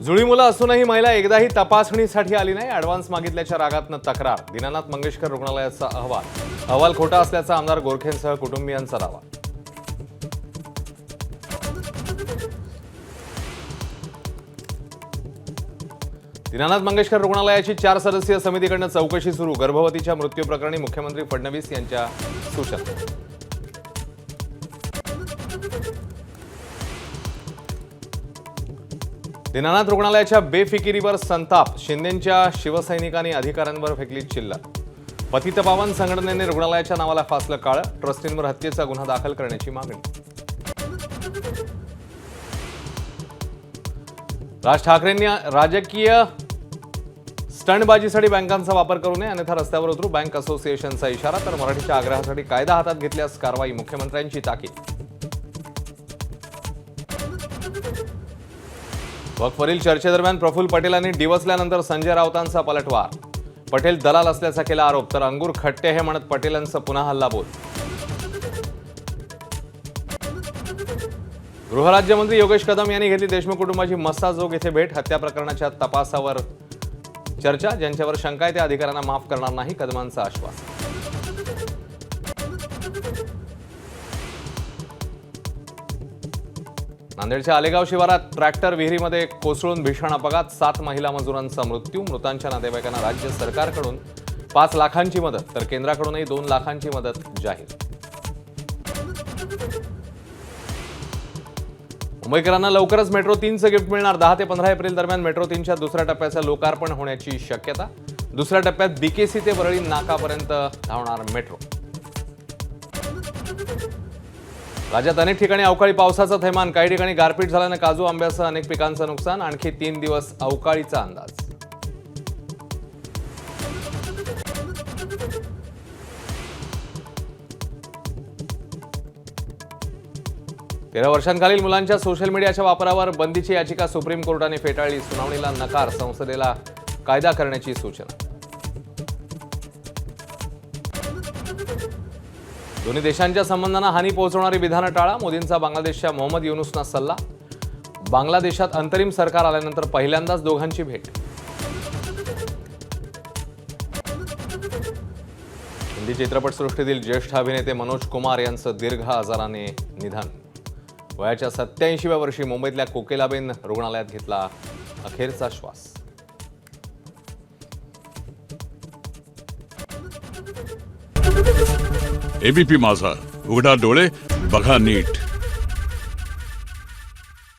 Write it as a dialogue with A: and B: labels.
A: जुळी मुलं असूनही महिला एकदाही तपासणीसाठी आली नाही. ॲडव्हान्स मागितल्याच्या रागातनं तक्रार. दीनानाथ मंगेशकर रुग्णालयाचा अहवाल खोटा असल्याचा आमदार गोरखेंसह कुटुंबियांचा दावा. दीनानाथ मंगेशकर रुग्णालयाची 4 सदस्यीय समितीकडून चौकशी सुरू. गर्भवतीच्या मृत्यू प्रकरणी मुख्यमंत्री फडणवीस यांच्या सूचना. दीनानाथ रुग्णालयाच्या बेफिकिरीवर संताप. शिंदेंच्या शिवसैनिकांनी अधिकाऱ्यांवर फेकली चिल्लर. पतितपावन संघटनेने रुग्णालयाच्या नावाला फासलं काळं. ट्रस्टींवर हत्येचा गुन्हा दाखल करण्याची मागणी. राज ठाकरेंनी राजकीय स्टंटबाजीसाठी बँकांचा वापर करू नये, अन्यथा रस्त्यावर उतरू. बँक असोसिएशनचा इशारा. तर मराठीच्या आग्रहासाठी कायदा हातात घेतल्यास कारवाई. मुख्यमंत्र्यांची ताकीद. वक्फवरील चर्चेदरम्यान प्रफुल्ल पटेलांनी डिवचल्यानंतर संजय राऊतांचा पलटवार. पटेल दलाल असल्याचा केला आरोप. तर अंगूर खट्टे हे म्हणत पटेलांचा पुन्हा हल्लाबोल. गृहराज्यमंत्री योगेश कदम यांनी घेतली देशमुख कुटुंबाची मस्साजोग येथे भेट. हत्या प्रकरणाच्या तपासावर चर्चा. ज्यांच्यावर शंका आहे त्या अधिकाऱ्यांना माफ करणार नाही, कदमांचा आश्वासन. नांदेडच्या आलेगाव शिवारात ट्रॅक्टर विहिरीमध्ये कोसळून भीषण अपघात. 7 महिला मजुरांचा मृत्यू. मृतांच्या नातेवाईकांना राज्य सरकारकडून 5 लाखांची मदत तर केंद्राकडूनही 2 लाखांची मदत जाहीर. मुंबईकरांना लवकरच मेट्रो 3चं गिफ्ट मिळणार. 10 ते 15 एप्रिल दरम्यान मेट्रो 3च्या दुसऱ्या टप्प्याचं लोकार्पण होण्याची शक्यता. दुसऱ्या टप्प्यात बीकेसी ते वरळी नाकापर्यंत धावणार मेट्रो. राज्यात अनेक ठिकाणी अवकाळी पावसाचा थैमान. काही ठिकाणी गारपीट झाल्यानं काजू आंब्यासह अनेक पिकांचं नुकसान. आणखी 3 दिवस अवकाळीचा अंदाज. तेरा वर्षांखालील मुलांच्या सोशल मीडियाच्या वापरावर बंदीची याचिका सुप्रीम कोर्टाने फेटाळली. सुनावणीला नकार. संसदेला कायदा करण्याची सूचना. दोन्ही देशांच्या संबंधांना हानी पोहोचवणारी विधानं टाळा. मोदींचा बांगलादेशच्या मोहम्मद युनुसना सल्ला. बांगलादेशात अंतरिम सरकार आल्यानंतर पहिल्यांदाच दोघांची भेट. हिंदी चित्रपटसृष्टीतील ज्येष्ठ अभिनेते मनोज कुमार यांचं दीर्घ आजाराने निधन. वयाच्या 87व्या वर्षी मुंबईतल्या कोकिलाबेन रुग्णालयात घेतला अखेरचा श्वास.
B: एबीपी माझा, उघडा डोळे बघा नीट.